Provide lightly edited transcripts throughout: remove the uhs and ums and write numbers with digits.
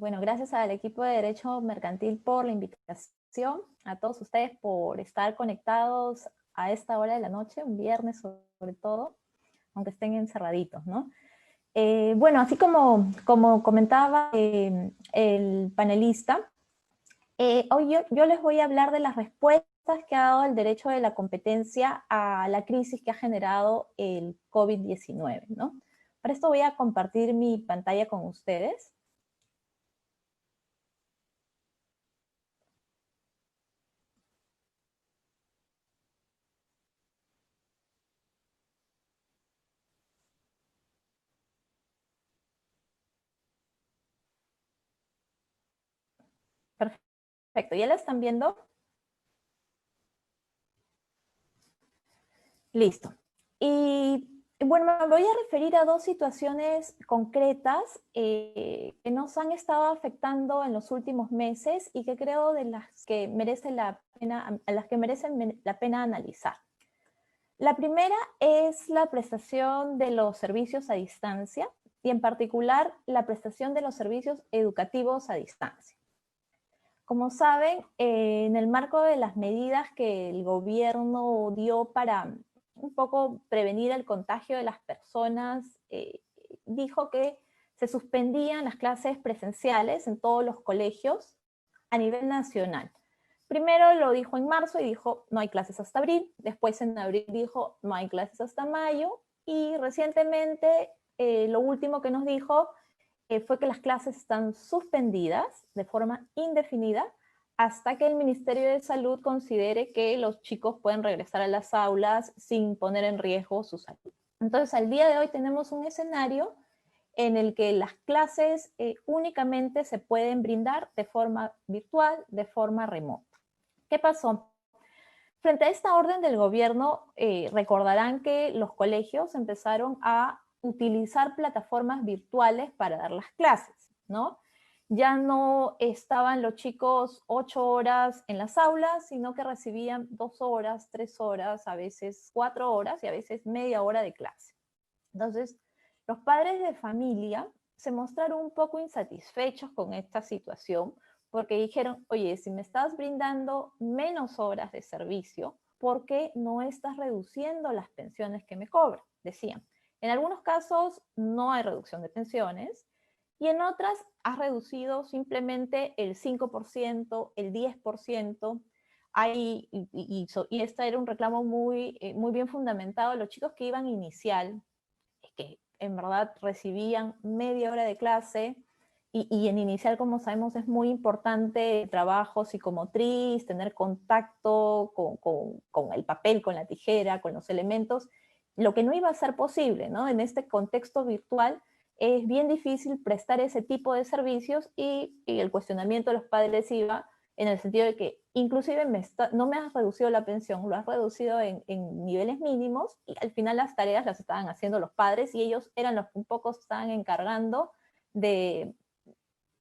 Bueno, gracias al equipo de Derecho Mercantil por la invitación, a todos ustedes por estar conectados a esta hora de la noche, un viernes sobre todo, aunque estén encerraditos, ¿no? Bueno, así como comentaba el panelista, hoy yo les voy a hablar de las respuestas que ha dado el derecho de la competencia a la crisis que ha generado el COVID-19, ¿no? Para esto voy a compartir mi pantalla con ustedes. Perfecto, ¿ya la están viendo? Listo. Y bueno, me voy a referir a dos situaciones concretas que nos han estado afectando en los últimos meses y que creo de las que merecen la pena, a las que merecen la pena analizar. La primera es la prestación de los servicios a distancia y en particular la prestación de los servicios educativos a distancia. Como saben, en el marco de las medidas que el gobierno dio para un poco prevenir el contagio de las personas, dijo que se suspendían las clases presenciales en todos los colegios a nivel nacional. Primero lo dijo en marzo y dijo no hay clases hasta abril, después en abril dijo no hay clases hasta mayo y recientemente lo último que nos dijo fue que las clases están suspendidas de forma indefinida hasta que el Ministerio de Salud considere que los chicos pueden regresar a las aulas sin poner en riesgo su salud. Entonces, al día de hoy tenemos un escenario en el que las clases únicamente se pueden brindar de forma virtual, de forma remota. ¿Qué pasó? Frente a esta orden del gobierno, recordarán que los colegios empezaron a utilizar plataformas virtuales para dar las clases, ¿no? Ya no estaban los chicos 8 horas en las aulas, sino que recibían 2 horas, 3 horas, a veces 4 horas y a veces media hora de clase. Entonces, los padres de familia se mostraron un poco insatisfechos con esta situación porque dijeron, oye, si me estás brindando menos horas de servicio, ¿por qué no estás reduciendo las pensiones que me cobran? Decían. En algunos casos no hay reducción de pensiones y en otras has reducido simplemente el 5%, el 10%. Y este era un reclamo muy bien fundamentado. Los chicos que iban inicial, que en verdad recibían media hora de clase, y en inicial, como sabemos, es muy importante el trabajo psicomotriz, tener contacto con el papel, con la tijera, con los elementos, lo que no iba a ser posible, ¿no? En este contexto virtual es bien difícil prestar ese tipo de servicios y el cuestionamiento de los padres iba en el sentido de que inclusive no me has reducido la pensión, lo has reducido en niveles mínimos y al final las tareas las estaban haciendo los padres y ellos eran los que un poco se estaban encargando de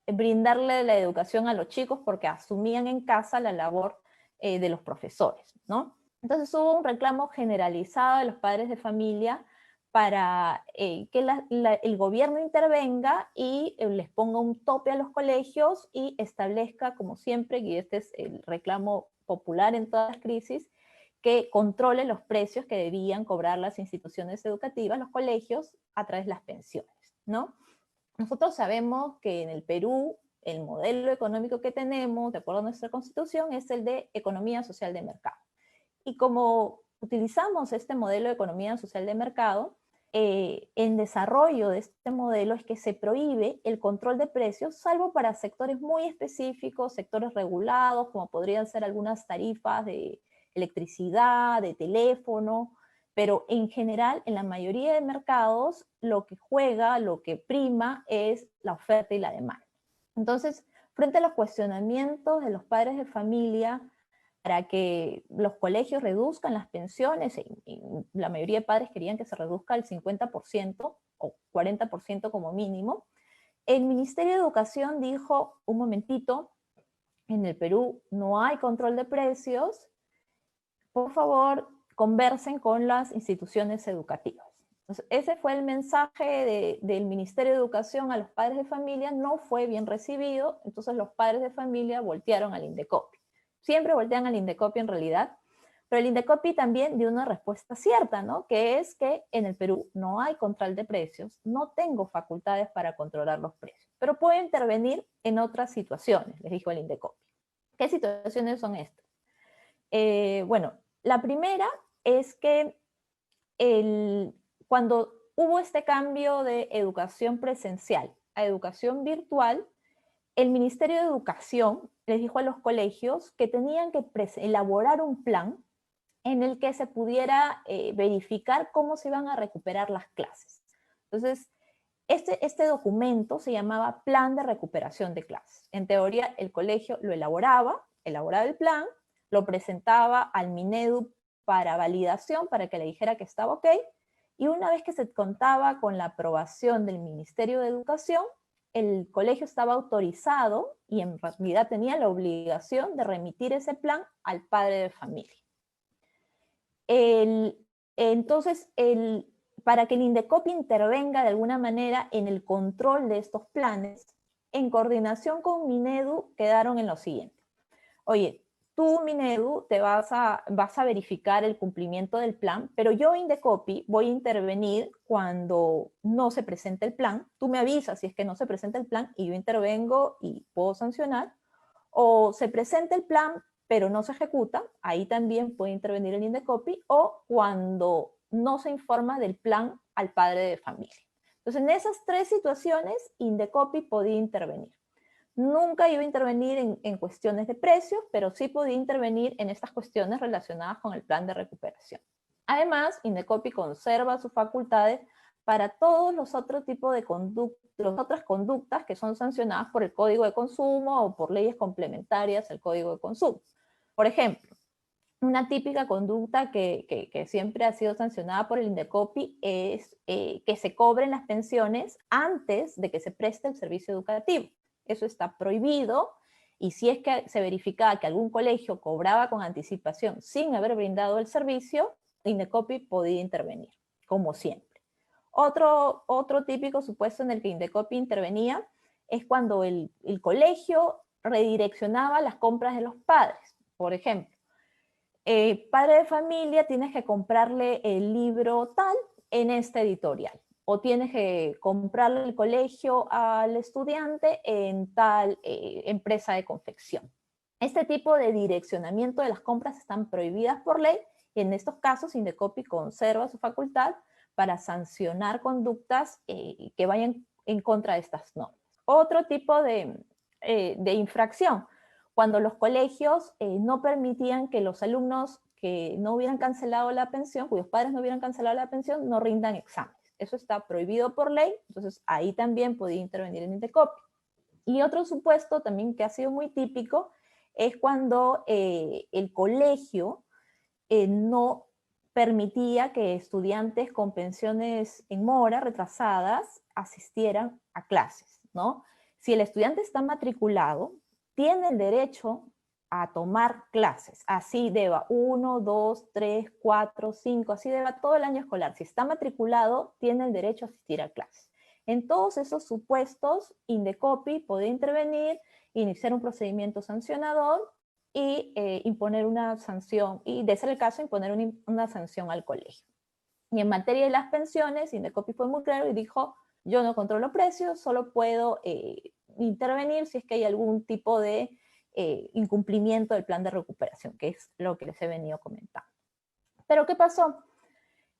brindarle la educación a los chicos porque asumían en casa la labor de los profesores, ¿no? Entonces hubo un reclamo generalizado de los padres de familia para que el gobierno intervenga y les ponga un tope a los colegios y establezca, como siempre, y este es el reclamo popular en todas las crisis, que controle los precios que debían cobrar las instituciones educativas, los colegios, a través de las pensiones, ¿no? Nosotros sabemos que en el Perú el modelo económico que tenemos, de acuerdo a nuestra constitución, es el de economía social de mercado. Y como utilizamos este modelo de economía social de mercado, en desarrollo de este modelo es que se prohíbe el control de precios, salvo para sectores muy específicos, sectores regulados, como podrían ser algunas tarifas de electricidad, de teléfono, pero en general, en la mayoría de mercados, lo que juega, lo que prima es la oferta y la demanda. Entonces, frente a los cuestionamientos de los padres de familia para que los colegios reduzcan las pensiones, y la mayoría de padres querían que se reduzca el 50% o 40% como mínimo, el Ministerio de Educación dijo, un momentito, en el Perú no hay control de precios, por favor, conversen con las instituciones educativas. Entonces, ese fue el mensaje del Ministerio de Educación a los padres de familia, no fue bien recibido, entonces los padres de familia voltearon al Indecopi. Siempre voltean al Indecopi en realidad, pero el Indecopi también dio una respuesta cierta, ¿no? Que es que en el Perú no hay control de precios, no tengo facultades para controlar los precios, pero puedo intervenir en otras situaciones, les dijo el Indecopi. ¿Qué situaciones son estas? Bueno, la primera es que cuando hubo este cambio de educación presencial a educación virtual, el Ministerio de Educación les dijo a los colegios que tenían que elaborar un plan en el que se pudiera verificar cómo se iban a recuperar las clases. Entonces, este documento se llamaba Plan de Recuperación de Clases. En teoría, el colegio lo elaboraba el plan, lo presentaba al Minedu para validación, para que le dijera que estaba ok, y una vez que se contaba con la aprobación del Ministerio de Educación, el colegio estaba autorizado y en realidad tenía la obligación de remitir ese plan al padre de familia. Entonces, para que el Indecopi intervenga de alguna manera en el control de estos planes, en coordinación con Minedu quedaron en lo siguiente. Oye, tú, Minedu, vas a verificar el cumplimiento del plan, pero yo, Indecopi, voy a intervenir cuando no se presente el plan. Tú me avisas si es que no se presenta el plan y yo intervengo y puedo sancionar. O se presenta el plan, pero no se ejecuta, ahí también puede intervenir el Indecopi, o cuando no se informa del plan al padre de familia. Entonces, en esas tres situaciones, Indecopi podía intervenir. Nunca iba a intervenir en cuestiones de precios, pero sí podía intervenir en estas cuestiones relacionadas con el plan de recuperación. Además, Indecopi conserva sus facultades para todos los otros tipos de las otras conductas que son sancionadas por el Código de Consumo o por leyes complementarias al Código de Consumo. Por ejemplo, una típica conducta que siempre ha sido sancionada por el Indecopi es que se cobren las pensiones antes de que se preste el servicio educativo. Eso está prohibido, y si es que se verificaba que algún colegio cobraba con anticipación sin haber brindado el servicio, Indecopi podía intervenir, como siempre. Otro típico supuesto en el que Indecopi intervenía es cuando el colegio redireccionaba las compras de los padres. Por ejemplo, padre de familia, tienes que comprarle el libro tal en esta editorial, o tienes que comprarle el colegio al estudiante en tal empresa de confección. Este tipo de direccionamiento de las compras están prohibidas por ley, y en estos casos Indecopi conserva su facultad para sancionar conductas que vayan en contra de estas normas. Otro tipo de infracción, cuando los colegios no permitían que los alumnos que no hubieran cancelado la pensión, cuyos padres no hubieran cancelado la pensión, no rindan exámenes. Eso está prohibido por ley, entonces ahí también podía intervenir el Indecopi. Y otro supuesto también que ha sido muy típico es cuando el colegio no permitía que estudiantes con pensiones en mora retrasadas asistieran a clases, ¿no? Si el estudiante está matriculado, tiene el derecho a tomar clases, así deba 1, 2, 3, 4, 5, así deba todo el año escolar. Si está matriculado, tiene el derecho a asistir a clases. En todos esos supuestos, Indecopi puede intervenir, iniciar un procedimiento sancionador y imponer una sanción, y de ser el caso, imponer una sanción al colegio. Y en materia de las pensiones, Indecopi fue muy claro y dijo, yo no controlo precios, solo puedo intervenir si es que hay algún tipo de incumplimiento del plan de recuperación, que es lo que les he venido comentando. Pero ¿qué pasó?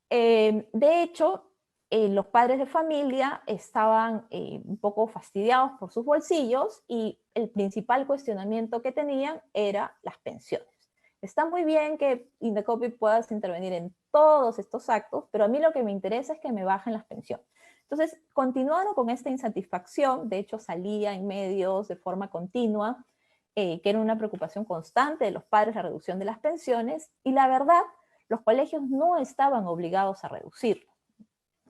De hecho, los padres de familia estaban un poco fastidiados por sus bolsillos, y el principal cuestionamiento que tenían era las pensiones. Está muy bien que Indecopi puedas intervenir en todos estos actos, pero a mí lo que me interesa es que me bajen las pensiones. Entonces, continuaron con esta insatisfacción, de hecho salía en medios de forma continua, que era una preocupación constante de los padres la reducción de las pensiones, y la verdad, los colegios no estaban obligados a reducirlo.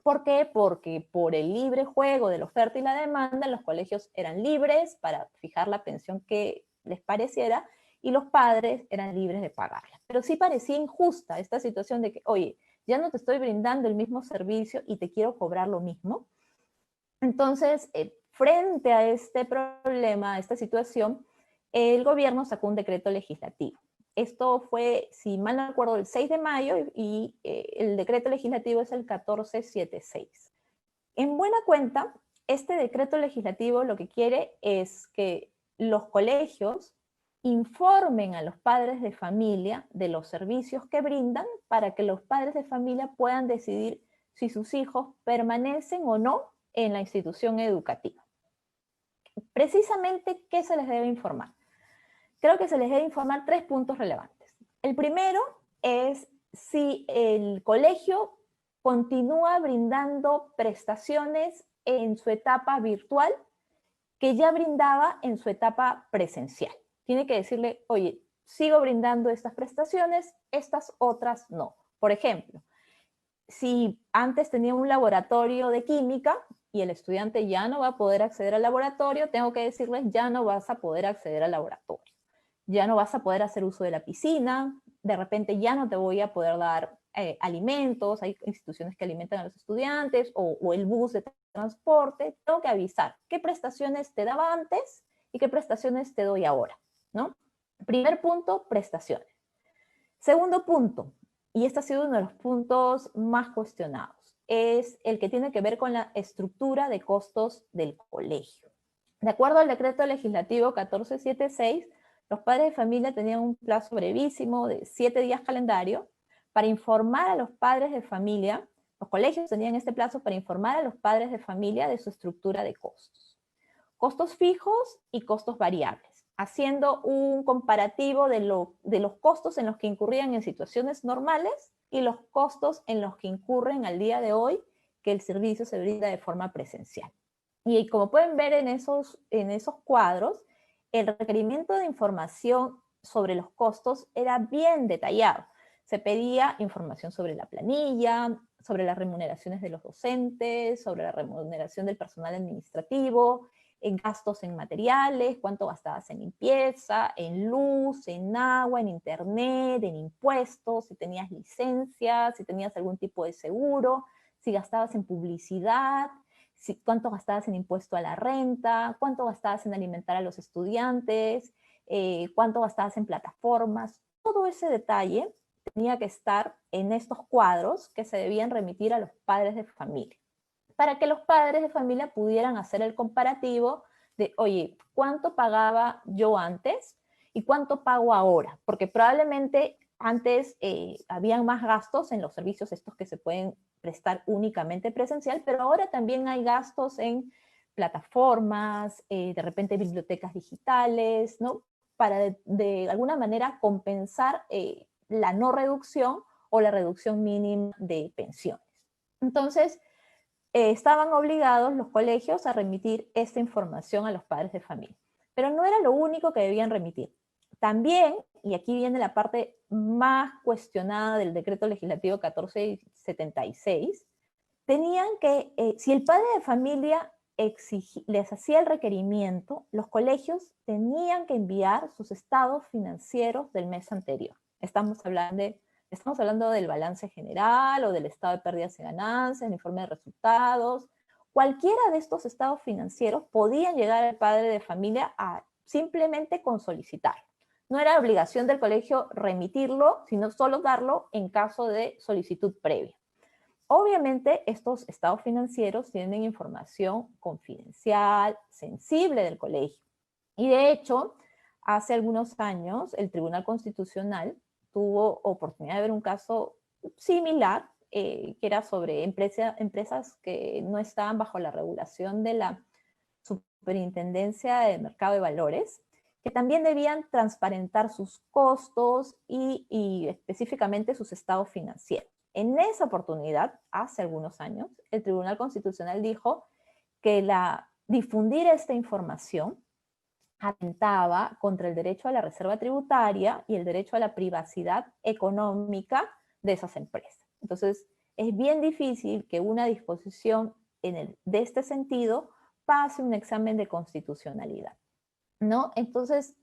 ¿Por qué? Porque por el libre juego de la oferta y la demanda, los colegios eran libres para fijar la pensión que les pareciera, y los padres eran libres de pagarla. Pero sí parecía injusta esta situación de que, oye, ya no te estoy brindando el mismo servicio y te quiero cobrar lo mismo. Entonces, frente a este problema, a esta situación, el gobierno sacó un decreto legislativo. Esto fue, si mal no recuerdo, el 6 de mayo y el decreto legislativo es el 1476. En buena cuenta, este decreto legislativo lo que quiere es que los colegios informen a los padres de familia de los servicios que brindan para que los padres de familia puedan decidir si sus hijos permanecen o no en la institución educativa. Precisamente, ¿qué se les debe informar? Creo que se les debe informar 3 puntos relevantes. El primero es si el colegio continúa brindando prestaciones en su etapa virtual que ya brindaba en su etapa presencial. Tiene que decirle, oye, sigo brindando estas prestaciones, estas otras no. Por ejemplo, si antes tenía un laboratorio de química y el estudiante ya no va a poder acceder al laboratorio, tengo que decirles, ya no vas a poder acceder al laboratorio. Ya no vas a poder hacer uso de la piscina, de repente ya no te voy a poder dar alimentos, hay instituciones que alimentan a los estudiantes, o el bus de transporte, tengo que avisar qué prestaciones te daba antes y qué prestaciones te doy ahora, ¿no? Primer punto, prestaciones. Segundo punto, y este ha sido uno de los puntos más cuestionados, es el que tiene que ver con la estructura de costos del colegio. De acuerdo al decreto legislativo 1476, los padres de familia tenían un plazo brevísimo de 7 días calendario para informar a los padres de familia, los colegios tenían este plazo para informar a los padres de familia de su estructura de costos. Costos fijos y costos variables, haciendo un comparativo de los costos en los que incurrían en situaciones normales y los costos en los que incurren al día de hoy que el servicio se brinda de forma presencial. Y como pueden ver en esos cuadros, el requerimiento de información sobre los costos era bien detallado. Se pedía información sobre la planilla, sobre las remuneraciones de los docentes, sobre la remuneración del personal administrativo, en gastos en materiales, cuánto gastabas en limpieza, en luz, en agua, en internet, en impuestos, si tenías licencias, si tenías algún tipo de seguro, si gastabas en publicidad, cuánto gastabas en impuesto a la renta, cuánto gastabas en alimentar a los estudiantes, cuánto gastabas en plataformas. Todo ese detalle tenía que estar en estos cuadros que se debían remitir a los padres de familia, para que los padres de familia pudieran hacer el comparativo de, oye, ¿cuánto pagaba yo antes y cuánto pago ahora? Porque probablemente antes habían más gastos en los servicios estos que se pueden prestar únicamente presencial, pero ahora también hay gastos en plataformas, de repente bibliotecas digitales, ¿no? Para de alguna manera compensar la no reducción o la reducción mínima de pensiones. Entonces, estaban obligados los colegios a remitir esta información a los padres de familia. Pero no era lo único que debían remitir. También, y aquí viene la parte más cuestionada del decreto legislativo 1476, tenían que, si el padre de familia les hacía el requerimiento, los colegios tenían que enviar sus estados financieros del mes anterior. Estamos hablando del balance general o del estado de pérdidas y ganancias, el informe de resultados. Cualquiera de estos estados financieros podían llegar al padre de familia simplemente con solicitar. No era obligación del colegio remitirlo, sino solo darlo en caso de solicitud previa. Obviamente, estos estados financieros tienen información confidencial, sensible del colegio. Y de hecho, hace algunos años, el Tribunal Constitucional tuvo oportunidad de ver un caso similar, que era sobre empresas que no estaban bajo la regulación de la Superintendencia de Mercado de Valores, que también debían transparentar sus costos y específicamente sus estados financieros. En esa oportunidad, hace algunos años, el Tribunal Constitucional dijo que difundir esta información atentaba contra el derecho a la reserva tributaria y el derecho a la privacidad económica de esas empresas. Entonces, es bien difícil que una disposición de este sentido pase un examen de constitucionalidad, ¿no? Entonces,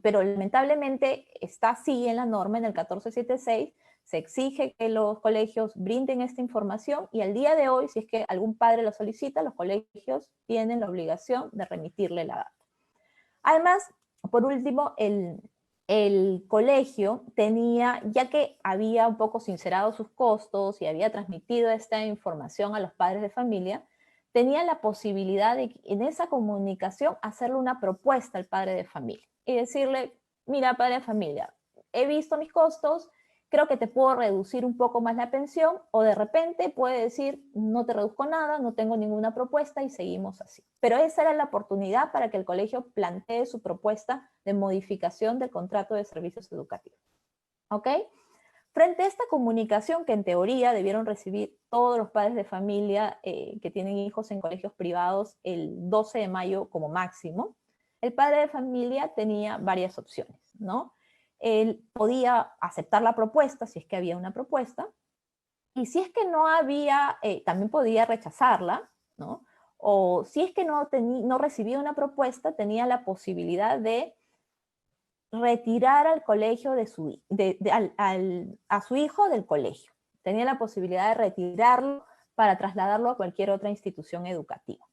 pero lamentablemente está así en la norma, en el 1476, se exige que los colegios brinden esta información y al día de hoy, si es que algún padre lo solicita, los colegios tienen la obligación de remitirle la data. Además, por último, el colegio tenía, ya que había un poco sincerado sus costos y había transmitido esta información a los padres de familia, tenía la posibilidad de en esa comunicación hacerle una propuesta al padre de familia y decirle, mira, padre de familia, he visto mis costos, creo que te puedo reducir un poco más la pensión, o de repente puede decir, no te reduzco nada, no tengo ninguna propuesta y seguimos así. Pero esa era la oportunidad para que el colegio plantee su propuesta de modificación del contrato de servicios educativos. ¿Ok? Frente a esta comunicación que en teoría debieron recibir todos los padres de familia que tienen hijos en colegios privados el 12 de mayo como máximo, el padre de familia tenía varias opciones, ¿no? Él podía aceptar la propuesta si es que había una propuesta, y si es que no había, también podía rechazarla, ¿no? O si es que no recibía una propuesta, tenía la posibilidad de retirar al colegio a su hijo del colegio. Tenía la posibilidad de retirarlo para trasladarlo a cualquier otra institución educativa.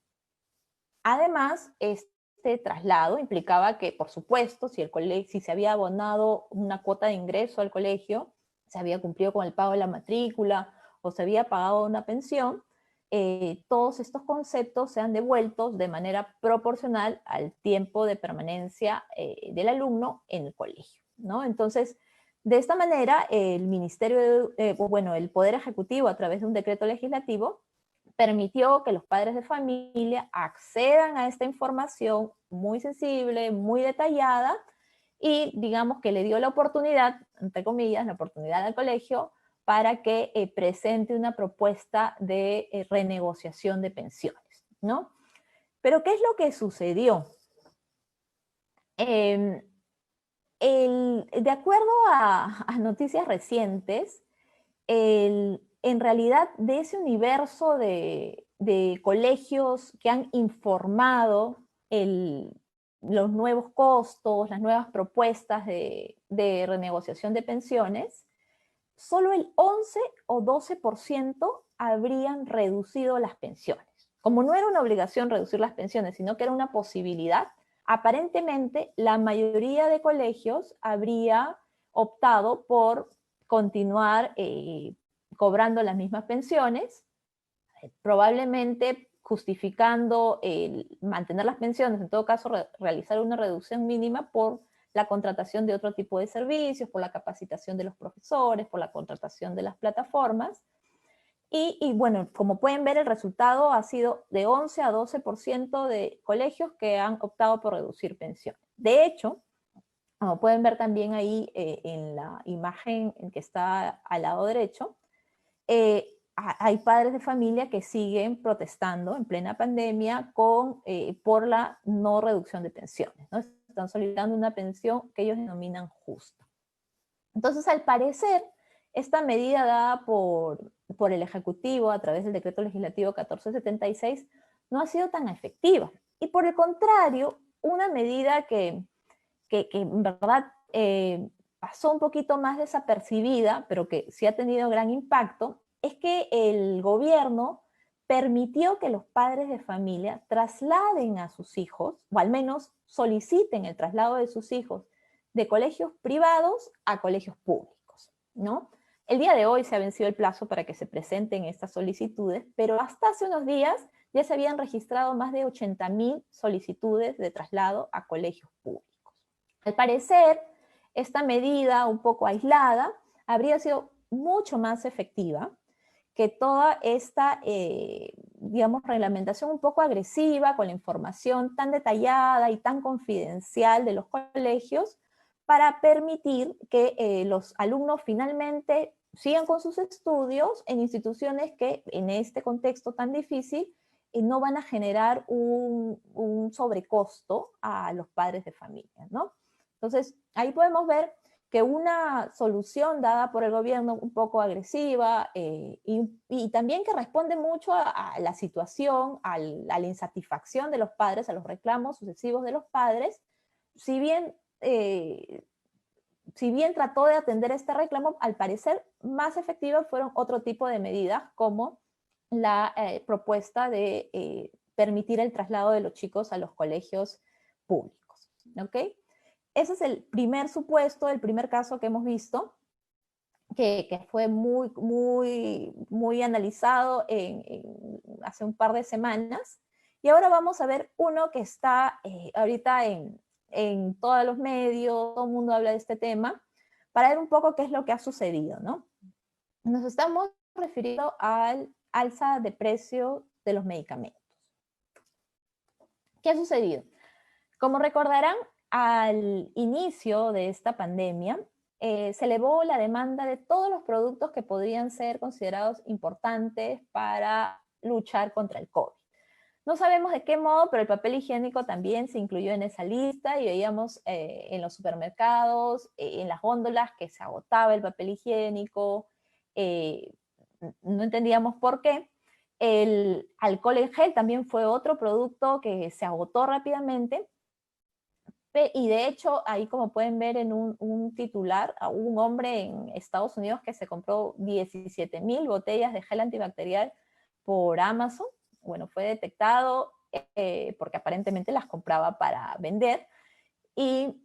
Además, este traslado implicaba que, por supuesto, si se había abonado una cuota de ingreso al colegio, se había cumplido con el pago de la matrícula o se había pagado una pensión, todos estos conceptos sean devueltos de manera proporcional al tiempo de permanencia del alumno en el colegio, ¿no? Entonces, de esta manera, el el Poder Ejecutivo, a través de un decreto legislativo, permitió que los padres de familia accedan a esta información muy sensible, muy detallada, y digamos que le dio la oportunidad, entre comillas, la oportunidad al colegio para que presente una propuesta de renegociación de pensiones, ¿no? Pero ¿qué es lo que sucedió? De acuerdo a noticias recientes, en realidad de ese universo de colegios que han informado los nuevos costos, las nuevas propuestas de renegociación de pensiones, solo el 11 o 12% habrían reducido las pensiones. Como no era una obligación reducir las pensiones, sino que era una posibilidad, aparentemente la mayoría de colegios habría optado por continuar cobrando las mismas pensiones, probablemente justificando mantener las pensiones, en todo caso realizar una reducción mínima por la contratación de otro tipo de servicios, por la capacitación de los profesores, por la contratación de las plataformas. Y bueno, como pueden ver, el resultado ha sido de 11 a 12% de colegios que han optado por reducir pensiones. De hecho, como pueden ver también ahí en la imagen que está al lado derecho, hay padres de familia que siguen protestando en plena pandemia por la no reducción de pensiones, ¿no? Están solicitando una pensión que ellos denominan justa. Entonces, al parecer, esta medida dada por el Ejecutivo a través del Decreto Legislativo 1476 no ha sido tan efectiva. Y por el contrario, una medida que en verdad pasó un poquito más desapercibida, pero que sí ha tenido gran impacto, es que el gobierno permitió que los padres de familia trasladen a sus hijos, o al menos soliciten el traslado de sus hijos de colegios privados a colegios públicos, ¿no? El día de hoy se ha vencido el plazo para que se presenten estas solicitudes, pero hasta hace unos días ya se habían registrado más de 80.000 solicitudes de traslado a colegios públicos. Al parecer, esta medida un poco aislada habría sido mucho más efectiva que toda esta, digamos, reglamentación un poco agresiva con la información tan detallada y tan confidencial de los colegios para permitir que los alumnos finalmente sigan con sus estudios en instituciones que en este contexto tan difícil no van a generar un sobrecosto a los padres de familia, ¿no? Entonces, ahí podemos ver que una solución dada por el gobierno un poco agresiva y también que responde mucho a la situación, a la insatisfacción de los padres, a los reclamos sucesivos de los padres, si bien si bien trató de atender este reclamo, al parecer más efectivas fueron otro tipo de medidas, como la propuesta de permitir el traslado de los chicos a los colegios públicos. ¿Ok? Ese es el primer supuesto, el primer caso que hemos visto, que fue muy analizado hace un par de semanas. Y ahora vamos a ver uno que está ahorita en todos los medios, todo el mundo habla de este tema, para ver un poco qué es lo que ha sucedido, ¿no? Nos estamos refiriendo al alza de precio de los medicamentos. ¿Qué ha sucedido? Como recordarán, al inicio de esta pandemia, se elevó la demanda de todos los productos que podrían ser considerados importantes para luchar contra el COVID. No sabemos de qué modo, pero el papel higiénico también se incluyó en esa lista y veíamos en los supermercados, en las góndolas, que se agotaba el papel higiénico. No entendíamos por qué. El alcohol en gel también fue otro producto que se agotó rápidamente. Y de hecho, ahí como pueden ver en un titular, hubo un hombre en Estados Unidos que se compró 17,000 botellas de gel antibacterial por Amazon. Bueno, fue detectado porque aparentemente las compraba para vender. Y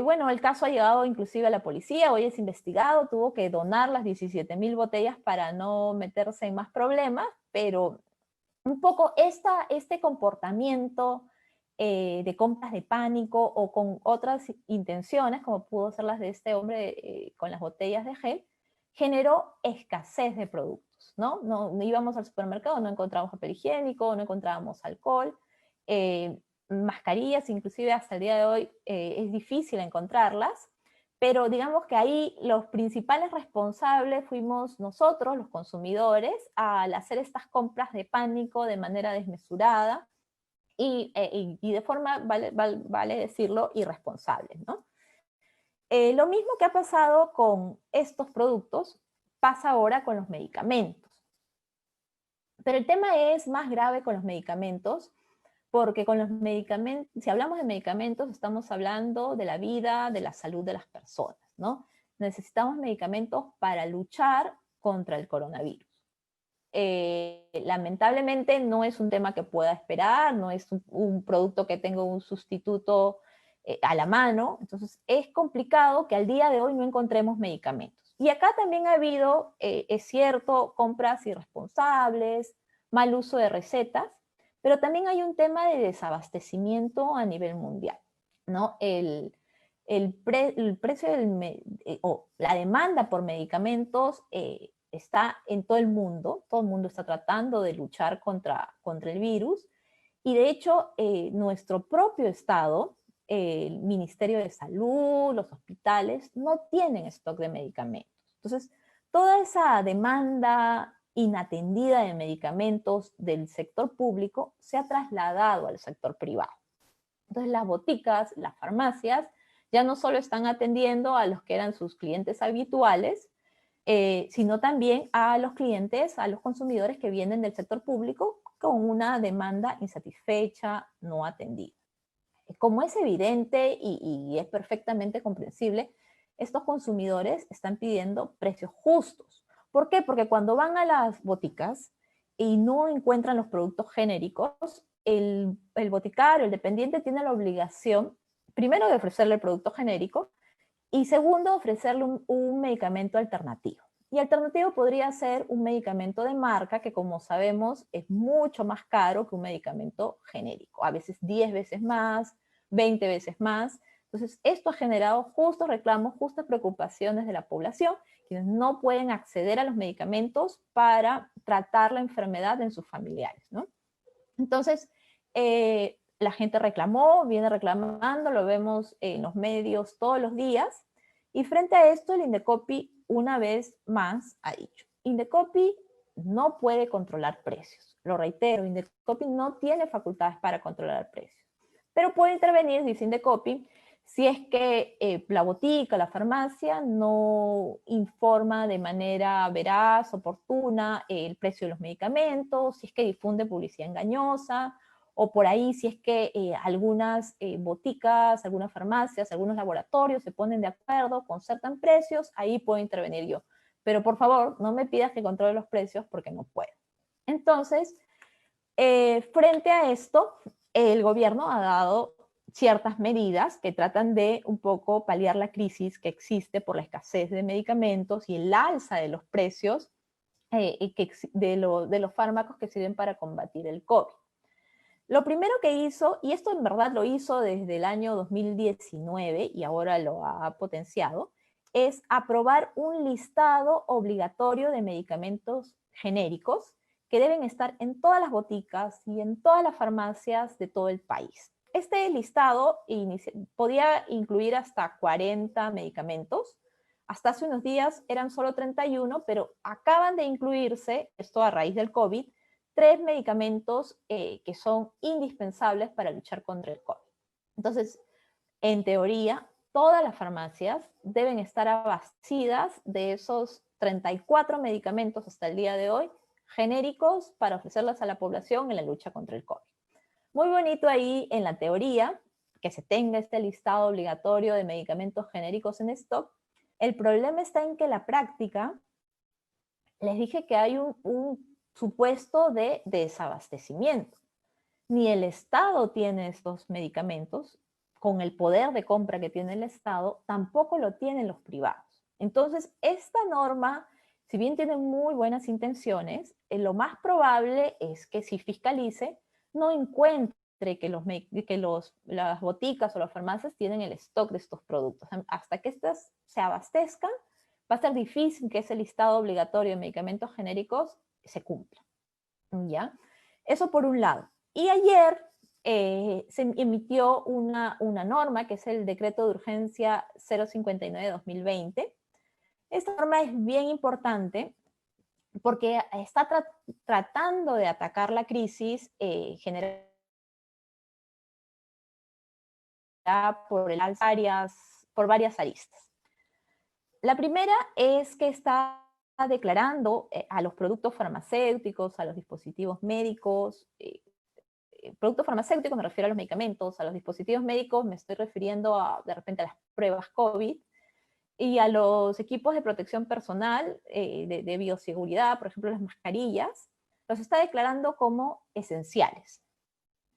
bueno, el caso ha llegado inclusive a la policía, hoy es investigado, tuvo que donar las 17,000 botellas para no meterse en más problemas, pero un poco este comportamiento de compras de pánico o con otras intenciones, como pudo ser las de este hombre con las botellas de gel, generó escasez de productos, ¿no? No íbamos al supermercado, no encontrábamos papel higiénico, no encontrábamos alcohol, mascarillas, inclusive hasta el día de hoy es difícil encontrarlas, pero digamos que ahí los principales responsables fuimos nosotros, los consumidores, al hacer estas compras de pánico de manera desmesurada y de forma, vale decirlo, irresponsable, ¿no? Lo mismo que ha pasado con estos productos pasa ahora con los medicamentos. Pero el tema es más grave con los medicamentos porque con los medicamentos, si hablamos de medicamentos, estamos hablando de la vida, de la salud de las personas, ¿no? Necesitamos medicamentos para luchar contra el coronavirus. Lamentablemente no es un tema que pueda esperar, no es un producto que tenga un sustituto a la mano, entonces es complicado que al día de hoy no encontremos medicamentos. Y acá también ha habido, es cierto, compras irresponsables, mal uso de recetas, pero también hay un tema de desabastecimiento a nivel mundial, ¿no? El precio o la demanda por medicamentos está en todo el mundo está tratando de luchar contra el virus, y de hecho nuestro propio Estado, el Ministerio de Salud, los hospitales, no tienen stock de medicamentos. Entonces, toda esa demanda inatendida de medicamentos del sector público se ha trasladado al sector privado. Entonces las boticas, las farmacias, ya no solo están atendiendo a los que eran sus clientes habituales, sino también a los clientes, a los consumidores que vienen del sector público con una demanda insatisfecha, no atendida. Como es evidente y es perfectamente comprensible, estos consumidores están pidiendo precios justos. ¿Por qué? Porque cuando van a las boticas y no encuentran los productos genéricos, el boticario, el dependiente, tiene la obligación, primero, de ofrecerle el producto genérico y segundo, ofrecerle un medicamento alternativo. Y alternativo podría ser un medicamento de marca que, como sabemos, es mucho más caro que un medicamento genérico, a veces 10 veces más, 20 veces más. Entonces, esto ha generado justos reclamos, justas preocupaciones de la población, quienes no pueden acceder a los medicamentos para tratar la enfermedad en sus familiares, ¿no? Entonces, la gente reclamó, viene reclamando, lo vemos en los medios todos los días, y frente a esto el Indecopi una vez más ha dicho, Indecopi no puede controlar precios. Lo reitero, Indecopi no tiene facultades para controlar precios, pero puede intervenir, dice Indecopi, si es que la botica, la farmacia no informa de manera veraz, oportuna, el precio de los medicamentos, si es que difunde publicidad engañosa, o por ahí si es que algunas boticas, algunas farmacias, algunos laboratorios se ponen de acuerdo, concertan precios, ahí puedo intervenir yo. Pero por favor, no me pidas que controle los precios porque no puedo. Entonces, frente a esto, el gobierno ha dado ciertas medidas que tratan de un poco paliar la crisis que existe por la escasez de medicamentos y el alza de los precios de los fármacos que sirven para combatir el COVID. Lo primero que hizo, y esto en verdad lo hizo desde el año 2019 y ahora lo ha potenciado, es aprobar un listado obligatorio de medicamentos genéricos que deben estar en todas las boticas y en todas las farmacias de todo el país. Este listado podía incluir hasta 40 medicamentos. Hasta hace unos días eran solo 31, pero acaban de incluirse, esto a raíz del COVID, 3 medicamentos que son indispensables para luchar contra el COVID. Entonces, en teoría, todas las farmacias deben estar abastecidas de esos 34 medicamentos hasta el día de hoy, genéricos, para ofrecerlos a la población en la lucha contra el COVID. Muy bonito ahí en la teoría, que se tenga este listado obligatorio de medicamentos genéricos en stock. El problema está en que la práctica, les dije que hay un supuesto de desabastecimiento. Ni el Estado tiene estos medicamentos, con el poder de compra que tiene el Estado, tampoco lo tienen los privados. Entonces, esta norma, si bien tiene muy buenas intenciones, lo más probable es que si fiscalice, no encuentre que las boticas o las farmacias tienen el stock de estos productos. Hasta que estas se abastezcan, va a ser difícil que ese listado obligatorio de medicamentos genéricos se cumpla. ¿Ya? Eso por un lado. Y ayer se emitió una norma, que es el Decreto de Urgencia 059-2020. Esta norma es bien importante porque está tratando de atacar la crisis generada por varias aristas. La primera es que está declarando a los productos farmacéuticos, a los dispositivos médicos, productos farmacéuticos me refiero a los medicamentos, a los dispositivos médicos me estoy refiriendo de repente a las pruebas COVID, y a los equipos de protección personal, de bioseguridad, por ejemplo las mascarillas, los está declarando como esenciales.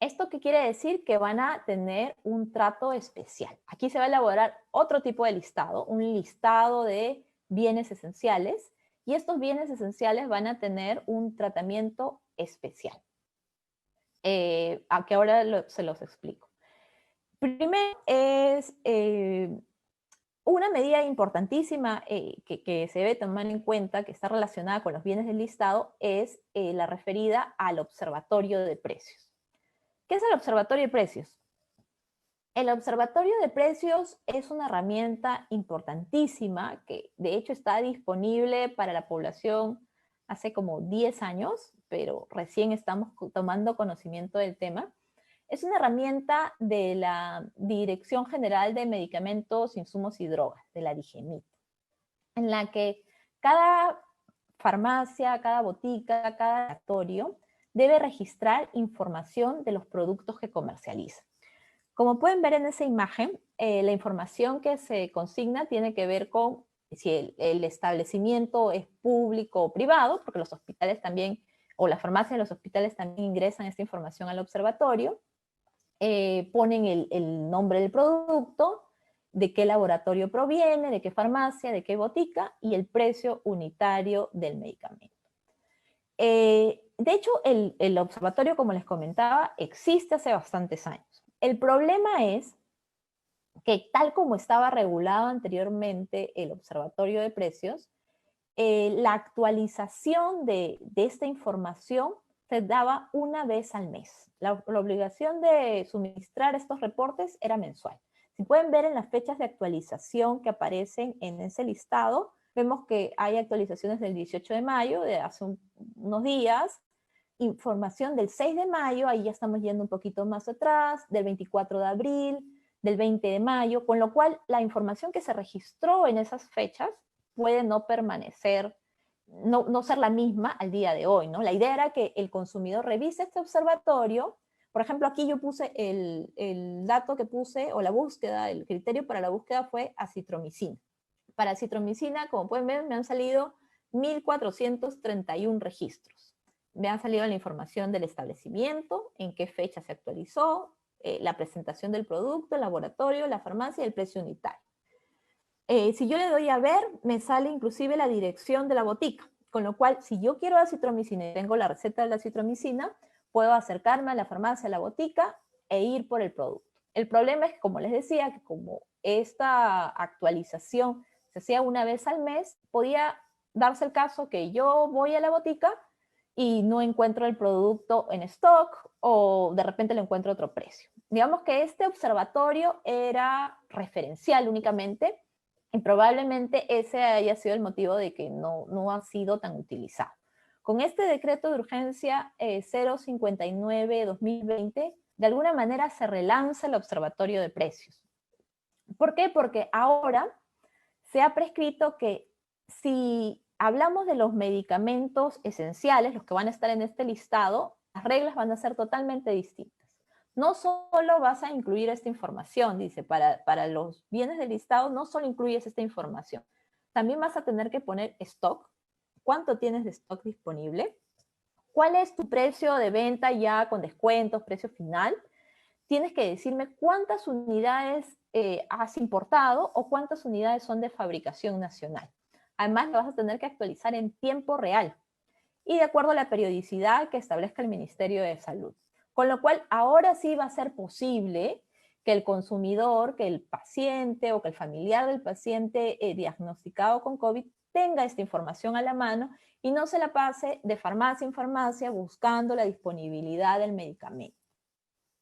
¿Esto qué quiere decir? Que van a tener un trato especial. Aquí se va a elaborar otro tipo de listado, un listado de bienes esenciales, y estos bienes esenciales van a tener un tratamiento especial. Que ahora se los explico. Primero es una medida importantísima que se debe tomar en cuenta, que está relacionada con los bienes del listado, es la referida al observatorio de precios. ¿Qué es el observatorio de precios? El observatorio de precios es una herramienta importantísima que de hecho está disponible para la población hace como 10 años, pero recién estamos tomando conocimiento del tema. Es una herramienta de la Dirección General de Medicamentos, Insumos y Drogas, de la DIGEMIT, en la que cada farmacia, cada botica, cada laboratorio debe registrar información de los productos que comercializa. Como pueden ver en esa imagen, la información que se consigna tiene que ver con si el establecimiento es público o privado, porque los hospitales también, o las farmacias de los hospitales también ingresan esta información al observatorio. Ponen el nombre del producto, de qué laboratorio proviene, de qué farmacia, de qué botica, y el precio unitario del medicamento. De hecho, el observatorio, como les comentaba, existe hace bastantes años. El problema es que, tal como estaba regulado anteriormente el observatorio de precios, la actualización de esta información se daba una vez al mes. La obligación de suministrar estos reportes era mensual. Si pueden ver en las fechas de actualización que aparecen en ese listado, vemos que hay actualizaciones del 18 de mayo, de hace unos días, información del 6 de mayo, ahí ya estamos yendo un poquito más atrás, del 24 de abril, del 20 de mayo, con lo cual la información que se registró en esas fechas puede no permanecer, no ser la misma al día de hoy, ¿no? La idea era que el consumidor revise este observatorio Por ejemplo, aquí yo puse el dato que puse, o la búsqueda, el criterio para la búsqueda fue acitromicina. Para acitromicina, como pueden ver, me han salido 1.431 registros. Me ha salido la información del establecimiento, en qué fecha se actualizó, la presentación del producto, el laboratorio, la farmacia y el precio unitario. Si yo le doy a ver, me sale inclusive la dirección de la botica, con lo cual, si yo quiero acitromicina y tengo la receta de la acitromicina, puedo acercarme a la farmacia, a la botica e ir por el producto. El problema es que, como les decía, que como esta actualización se hacía una vez al mes, podía darse el caso que yo voy a la botica y no encuentro el producto en stock o de repente le encuentro otro precio. Digamos que este observatorio era referencial únicamente y probablemente ese haya sido el motivo de que no ha sido tan utilizado. Con este decreto de urgencia 059-2020, de alguna manera se relanza el observatorio de precios. ¿Por qué? Porque ahora se ha prescrito que si hablamos de los medicamentos esenciales, los que van a estar en este listado, las reglas van a ser totalmente distintas. No solo vas a incluir esta información, dice, para los bienes del listado no solo incluyes esta información, también vas a tener que poner stock, cuánto tienes de stock disponible, cuál es tu precio de venta ya con descuentos, precio final, tienes que decirme cuántas unidades has importado o cuántas unidades son de fabricación nacional. Además, lo vas a tener que actualizar en tiempo real y de acuerdo a la periodicidad que establezca el Ministerio de Salud. Con lo cual, ahora sí va a ser posible que el consumidor, que el paciente o que el familiar del paciente diagnosticado con COVID tenga esta información a la mano y no se la pase de farmacia en farmacia buscando la disponibilidad del medicamento,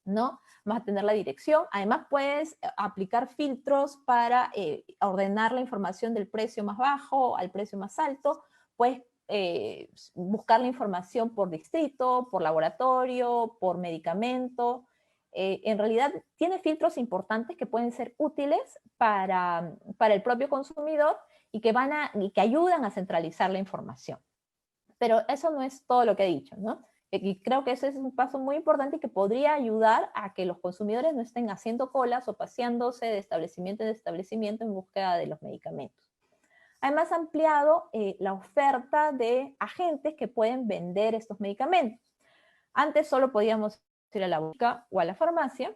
¿no? Vas a tener la dirección. Además, puedes aplicar filtros para ordenar la información del precio más bajo al precio más alto. Puedes buscar la información por distrito, por laboratorio, por medicamento. En realidad, tiene filtros importantes que pueden ser útiles para el propio consumidor y que ayudan a centralizar la información. Pero eso no es todo lo que he dicho, ¿no? Y creo que ese es un paso muy importante que podría ayudar a que los consumidores no estén haciendo colas o paseándose de establecimiento en establecimiento en búsqueda de los medicamentos. Además, ha ampliado la oferta de agentes que pueden vender estos medicamentos. Antes solo podíamos ir a la botica o a la farmacia.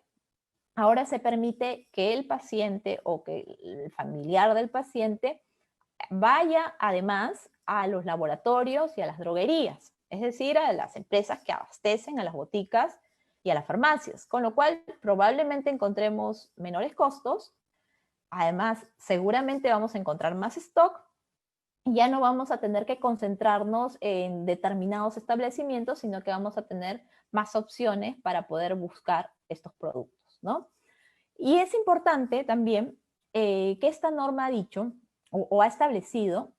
Ahora se permite que el paciente o que el familiar del paciente vaya además a los laboratorios y a las droguerías, es decir, a las empresas que abastecen a las boticas y a las farmacias, con lo cual probablemente encontremos menores costos. Además, seguramente vamos a encontrar más stock y ya no vamos a tener que concentrarnos en determinados establecimientos, sino que vamos a tener más opciones para poder buscar estos productos, ¿no? Y es importante también que esta norma ha dicho o ha establecido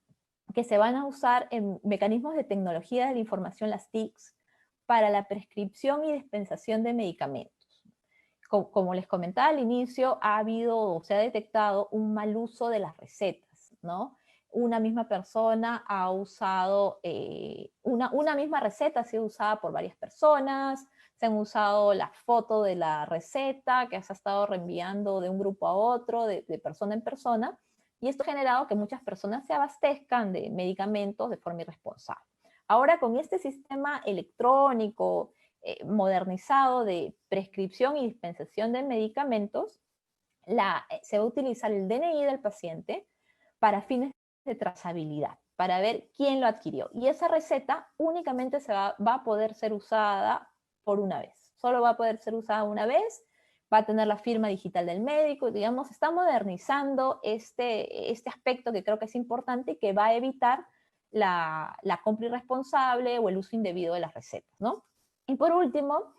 que se van a usar en mecanismos de tecnología de la información, las TICs, para la prescripción y dispensación de medicamentos. Como les comentaba al inicio, ha habido o se ha detectado un mal uso de las recetas, ¿no? Una misma persona ha usado, una misma receta ha sido usada por varias personas, se han usado la foto de la receta que se ha estado reenviando de un grupo a otro, de persona en persona, y esto ha generado que muchas personas se abastezcan de medicamentos de forma irresponsable. Ahora, con este sistema electrónico modernizado de prescripción y dispensación de medicamentos, se va a utilizar el DNI del paciente para fines de trazabilidad, para ver quién lo adquirió. Y esa receta únicamente va a poder ser usada por una vez. Solo va a poder ser usada una vez, va a tener la firma digital del médico, digamos, está modernizando este aspecto que creo que es importante y que va a evitar la compra irresponsable o el uso indebido de las recetas, ¿no? Y por último,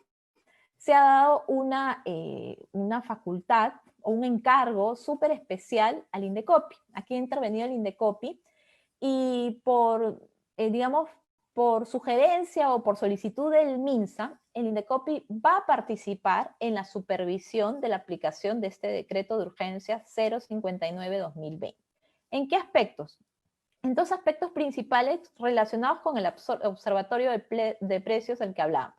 se ha dado una facultad o un encargo súper especial al Indecopi. Aquí ha intervenido el Indecopi y digamos, por sugerencia o por solicitud del MINSA, el Indecopi va a participar en la supervisión de la aplicación de este decreto de urgencia 059-2020. ¿En qué aspectos? En dos aspectos principales relacionados con el observatorio de precios del que hablamos.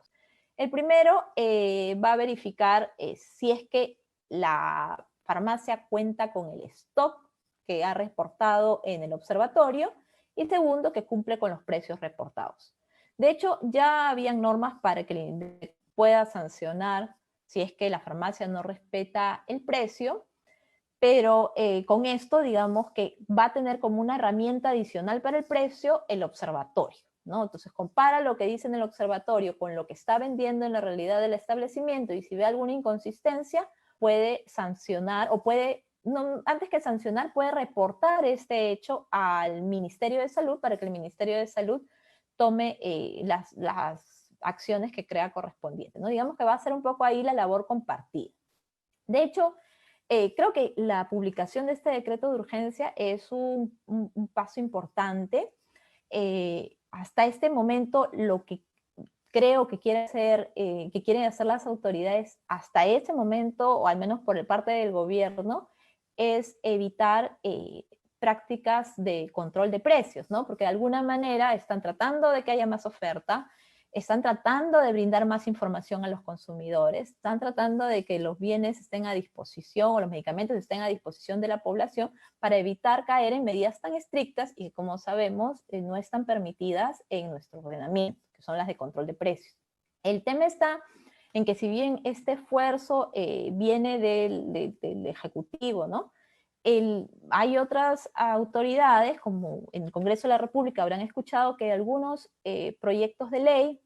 El primero va a verificar si es que la farmacia cuenta con el stock que ha reportado en el observatorio, y segundo, que cumple con los precios reportados. De hecho, ya habían normas para que el INDEC pueda sancionar si es que la farmacia no respeta el precio, pero con esto, digamos que va a tener como una herramienta adicional para el precio el observatorio, ¿no? Entonces compara lo que dice en el observatorio con lo que está vendiendo en la realidad del establecimiento, y si ve alguna inconsistencia, puede sancionar o puede, no, antes que sancionar, puede reportar este hecho al Ministerio de Salud para que el Ministerio de Salud tome las acciones que crea correspondientes, ¿no? Digamos que va a ser un poco ahí la labor compartida. De hecho, creo que la publicación de este decreto de urgencia es un paso importante. Hasta este momento, lo que creo que que quieren hacer las autoridades hasta este momento, o al menos por parte del gobierno, es evitar prácticas de control de precios, ¿no? Porque de alguna manera están tratando de que haya más oferta, están tratando de brindar más información a los consumidores, están tratando de que los bienes estén a disposición o los medicamentos estén a disposición de la población para evitar caer en medidas tan estrictas y que, como sabemos, no están permitidas en nuestro ordenamiento, que son las de control de precios. El tema está en que si bien este esfuerzo viene del Ejecutivo, ¿no? Hay otras autoridades, como en el Congreso de la República habrán escuchado que hay algunos proyectos de ley,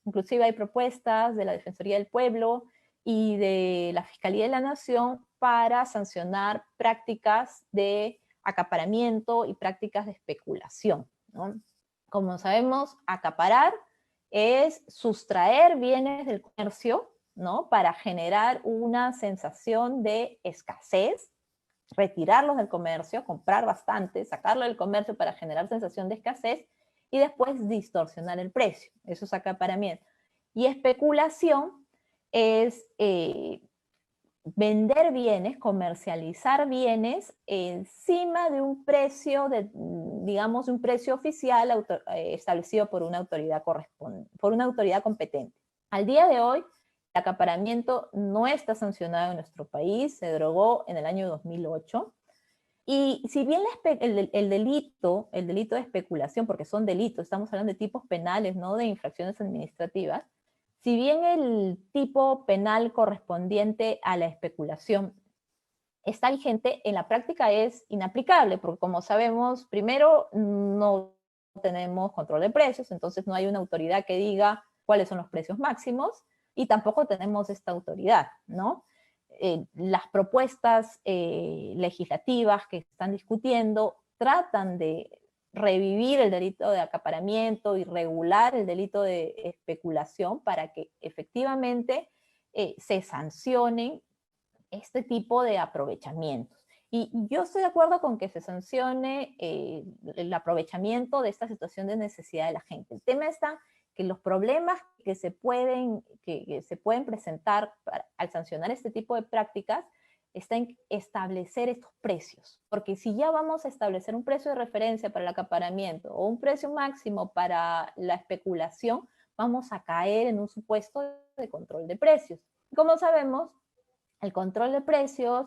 inclusive hay propuestas de la Defensoría del Pueblo y de la Fiscalía de la Nación para sancionar prácticas de acaparamiento y prácticas de especulación, ¿no? Como sabemos, acaparar es sustraer bienes del comercio, ¿no? Para generar una sensación de escasez, retirarlos del comercio, comprar bastante, sacarlo del comercio para generar sensación de escasez y después distorsionar el precio. Eso es acaparamiento. Y especulación es vender bienes, comercializar bienes encima de un precio, digamos, un precio oficial establecido por una autoridad competente. Al día de hoy, el acaparamiento no está sancionado en nuestro país, se derogó en el año 2008. Y si bien el delito de especulación, porque son delitos, estamos hablando de tipos penales, no de infracciones administrativas, si bien el tipo penal correspondiente a la especulación está vigente, en la práctica es inaplicable, porque como sabemos, primero no tenemos control de precios, entonces no hay una autoridad que diga cuáles son los precios máximos, y tampoco tenemos esta autoridad, ¿no? Las propuestas legislativas que están discutiendo tratan de revivir el delito de acaparamiento y regular el delito de especulación para que efectivamente se sancionen este tipo de aprovechamientos. Y yo estoy de acuerdo con que se sancione el aprovechamiento de esta situación de necesidad de la gente. El tema está que los problemas que se pueden presentar al sancionar este tipo de prácticas está en establecer estos precios. Porque si ya vamos a establecer un precio de referencia para el acaparamiento o un precio máximo para la especulación, vamos a caer en un supuesto de control de precios. Como sabemos, el control de precios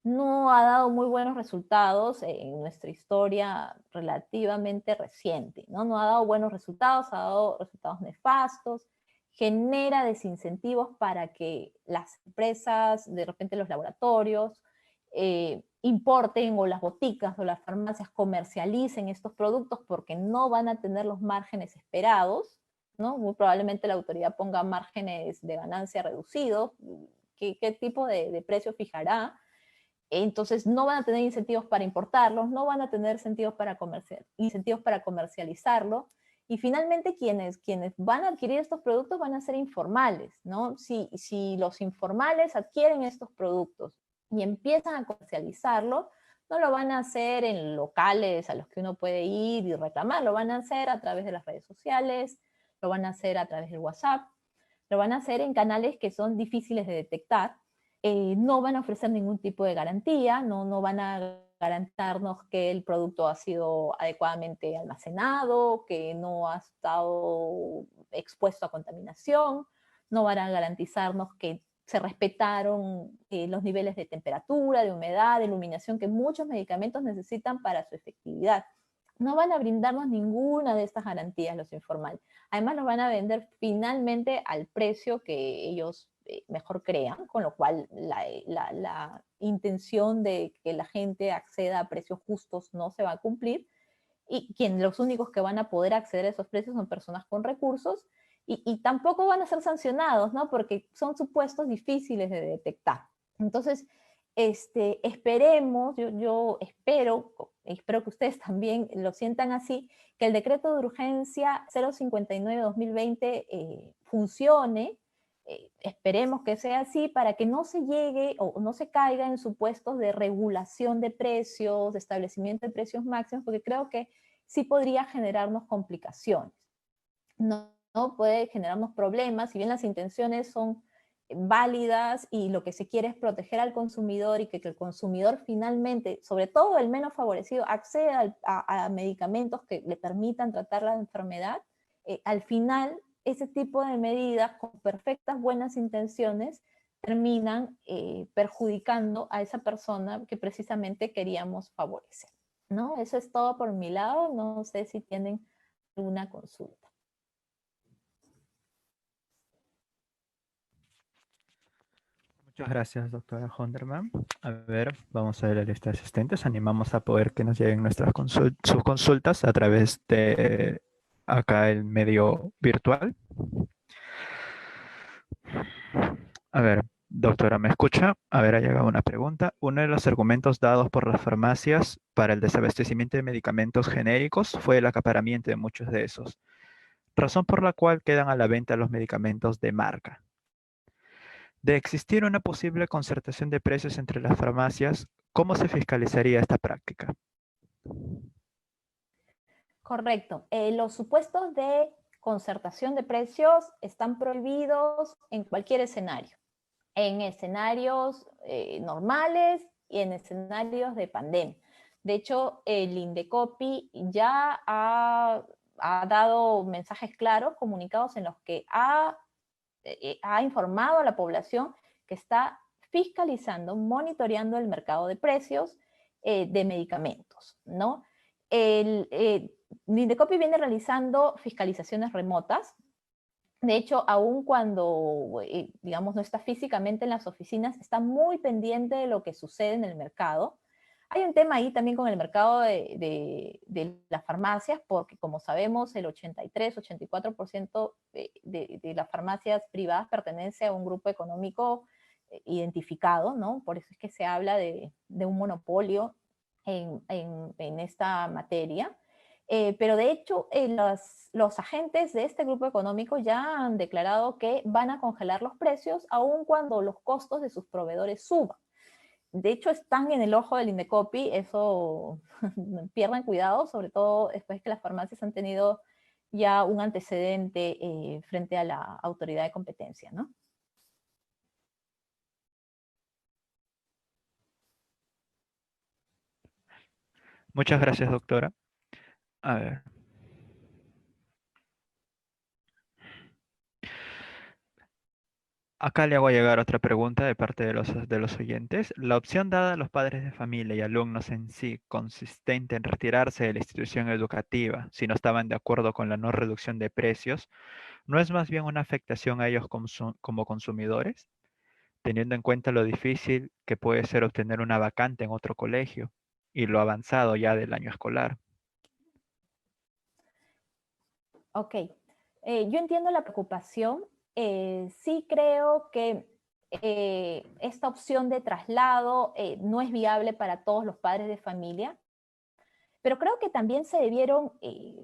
no ha dado muy buenos resultados en nuestra historia relativamente reciente, ¿no? No ha dado buenos resultados, ha dado resultados nefastos, genera desincentivos para que las empresas, de repente los laboratorios, importen, o las boticas o las farmacias comercialicen estos productos porque no van a tener los márgenes esperados, ¿no? Muy probablemente la autoridad ponga márgenes de ganancia reducidos. ¿Qué tipo de precio fijará? Entonces no van a tener incentivos para importarlos, no van a tener incentivos para comercializarlo, y finalmente quienes van a adquirir estos productos van a ser informales, ¿no? Si los informales adquieren estos productos y empiezan a comercializarlo, no lo van a hacer en locales a los que uno puede ir y reclamar, lo van a hacer a través de las redes sociales, lo van a hacer a través del WhatsApp, lo van a hacer en canales que son difíciles de detectar. No van a ofrecer ningún tipo de garantía, no van a garantizarnos que el producto ha sido adecuadamente almacenado, que no ha estado expuesto a contaminación, no van a garantizarnos que se respetaron los niveles de temperatura, de humedad, de iluminación que muchos medicamentos necesitan para su efectividad. No van a brindarnos ninguna de estas garantías los informales. Además, los van a vender finalmente al precio que ellos mejor crean, con lo cual la intención de que la gente acceda a precios justos no se va a cumplir, y los únicos que van a poder acceder a esos precios son personas con recursos, y tampoco van a ser sancionados, ¿no? Porque son supuestos difíciles de detectar. Entonces, esperemos, yo espero que ustedes también lo sientan así, que el decreto de urgencia 059-2020 funcione. Esperemos que sea así para que no se llegue o no se caiga en supuestos de regulación de precios, de establecimiento de precios máximos, porque creo que sí podría generarnos complicaciones. No puede generarnos problemas, si bien las intenciones son válidas y lo que se quiere es proteger al consumidor y que el consumidor finalmente, sobre todo el menos favorecido, acceda a medicamentos que le permitan tratar la enfermedad, al final ese tipo de medidas con perfectas buenas intenciones terminan perjudicando a esa persona que precisamente queríamos favorecer, ¿no? Eso es todo por mi lado, no sé si tienen alguna consulta. Muchas gracias, doctora Honderman. A ver, vamos a ver la lista de asistentes. Animamos a poder que nos lleguen sus consultas a través de acá el medio virtual. A ver, doctora, ¿me escucha? A ver, ha llegado una pregunta. Uno de los argumentos dados por las farmacias para el desabastecimiento de medicamentos genéricos fue el acaparamiento de muchos de esos, razón por la cual quedan a la venta los medicamentos de marca. De existir una posible concertación de precios entre las farmacias, ¿cómo se fiscalizaría esta práctica? Correcto. Los supuestos de concertación de precios están prohibidos en cualquier escenario. En escenarios normales y en escenarios de pandemia. De hecho, el Indecopi ya ha dado mensajes claros, comunicados en los que ha informado a la población que está fiscalizando, monitoreando el mercado de precios de medicamentos, ¿no? El Indecopi viene realizando fiscalizaciones remotas. De hecho, aun cuando, digamos, no está físicamente en las oficinas, está muy pendiente de lo que sucede en el mercado. Hay un tema ahí también con el mercado de las farmacias, porque como sabemos, el 83-84% de las farmacias privadas pertenece a un grupo económico identificado, ¿no? Por eso es que se habla de un monopolio en esta materia. Pero de hecho, los agentes de este grupo económico ya han declarado que van a congelar los precios aun cuando los costos de sus proveedores suban. De hecho, están en el ojo del Indecopi, eso pierdan cuidado, sobre todo después que las farmacias han tenido ya un antecedente frente a la autoridad de competencia, ¿no? Muchas gracias, doctora. A ver. Acá le hago llegar otra pregunta de parte de los oyentes. La opción dada a los padres de familia y alumnos en sí, consistente en retirarse de la institución educativa si no estaban de acuerdo con la no reducción de precios, ¿no es más bien una afectación a ellos como consumidores? Teniendo en cuenta lo difícil que puede ser obtener una vacante en otro colegio y lo avanzado ya del año escolar. Ok, yo entiendo la preocupación. Sí creo que esta opción de traslado no es viable para todos los padres de familia, pero creo que también se debieron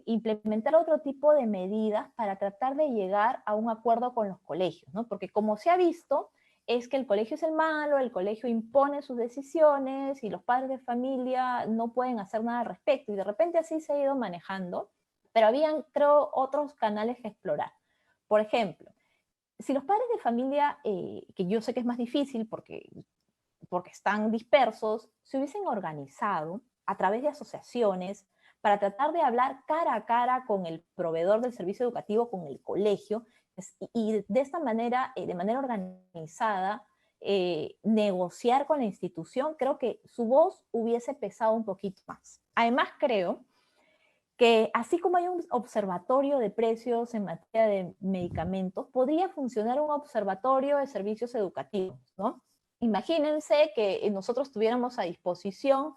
implementar otro tipo de medidas para tratar de llegar a un acuerdo con los colegios, ¿no? Porque como se ha visto, es que el colegio es el malo, el colegio impone sus decisiones y los padres de familia no pueden hacer nada al respecto, y de repente así se ha ido manejando, pero habían, creo, otros canales que explorar. Por ejemplo, si los padres de familia, que yo sé que es más difícil porque porque están dispersos, se hubiesen organizado a través de asociaciones para tratar de hablar cara a cara con el proveedor del servicio educativo, con el colegio, y de esta manera, de manera organizada, negociar con la institución, creo que su voz hubiese pesado un poquito más. Además, creo que así como hay un observatorio de precios en materia de medicamentos, podría funcionar un observatorio de servicios educativos, ¿no? Imagínense que nosotros tuviéramos a disposición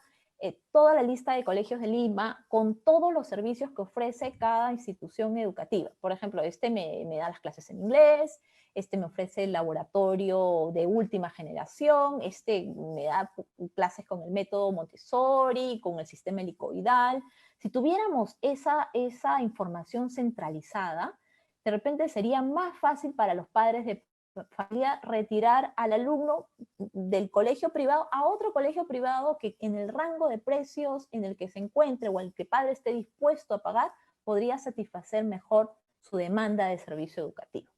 toda la lista de colegios de Lima con todos los servicios que ofrece cada institución educativa. Por ejemplo, este me da las clases en inglés, este me ofrece el laboratorio de última generación, este me da clases con el método Montessori, con el sistema helicoidal. Si tuviéramos esa información centralizada, de repente sería más fácil para los padres de familia retirar al alumno del colegio privado a otro colegio privado que en el rango de precios en el que se encuentre o el que el padre esté dispuesto a pagar, podría satisfacer mejor su demanda de servicio educativo.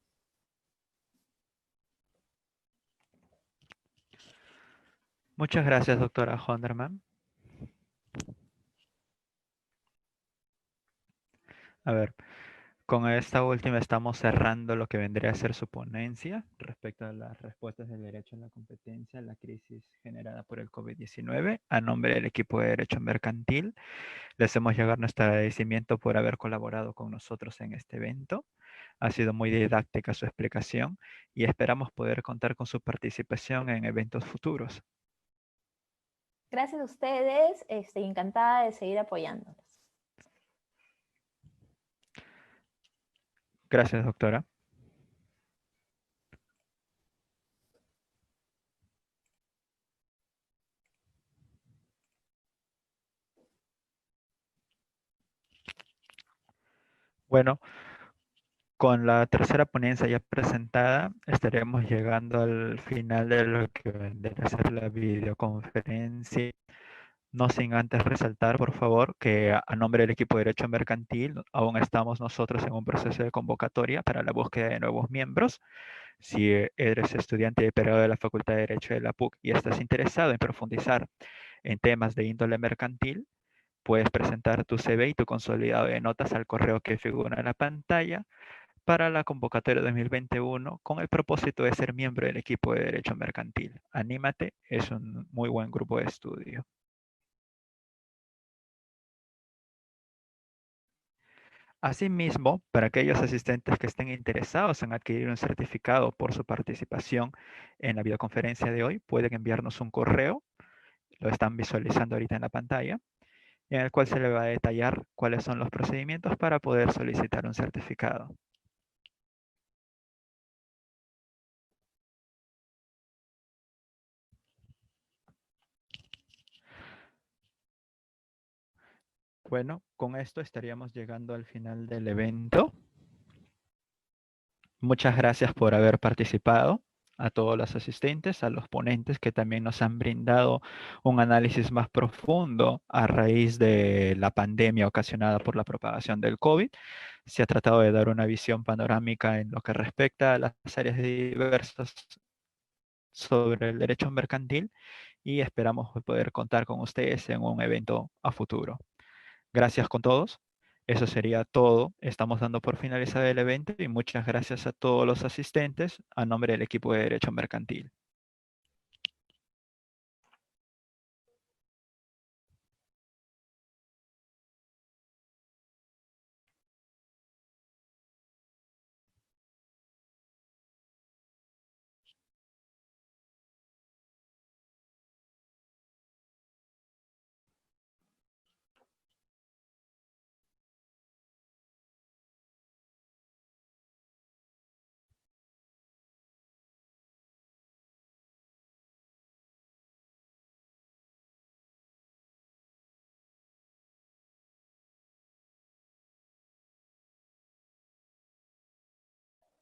Muchas gracias, doctora Honderman. A ver, con esta última estamos cerrando lo que vendría a ser su ponencia respecto a las respuestas del derecho a la competencia a la crisis generada por el COVID-19. A nombre del equipo de Derecho Mercantil, les hacemos llegar nuestro agradecimiento por haber colaborado con nosotros en este evento. Ha sido muy didáctica su explicación y esperamos poder contar con su participación en eventos futuros. Gracias a ustedes, encantada de seguir apoyándolos. Gracias, doctora. Bueno, con la tercera ponencia ya presentada, estaremos llegando al final de lo que vendrá a ser la videoconferencia. No sin antes resaltar, por favor, que a nombre del equipo de Derecho Mercantil aún estamos nosotros en un proceso de convocatoria para la búsqueda de nuevos miembros. Si eres estudiante de periodo de la Facultad de Derecho de la PUC y estás interesado en profundizar en temas de índole mercantil, puedes presentar tu CV y tu consolidado de notas al correo que figura en la pantalla para la convocatoria 2021 con el propósito de ser miembro del equipo de Derecho Mercantil. Anímate, es un muy buen grupo de estudio. Asimismo, para aquellos asistentes que estén interesados en adquirir un certificado por su participación en la videoconferencia de hoy, pueden enviarnos un correo, lo están visualizando ahorita en la pantalla, en el cual se le va a detallar cuáles son los procedimientos para poder solicitar un certificado. Bueno, con esto estaríamos llegando al final del evento. Muchas gracias por haber participado, a todos los asistentes, a los ponentes que también nos han brindado un análisis más profundo a raíz de la pandemia ocasionada por la propagación del COVID. Se ha tratado de dar una visión panorámica en lo que respecta a las áreas diversas sobre el derecho mercantil y esperamos poder contar con ustedes en un evento a futuro. Gracias con todos. Eso sería todo. Estamos dando por finalizado el evento y muchas gracias a todos los asistentes a nombre del equipo de Derecho Mercantil.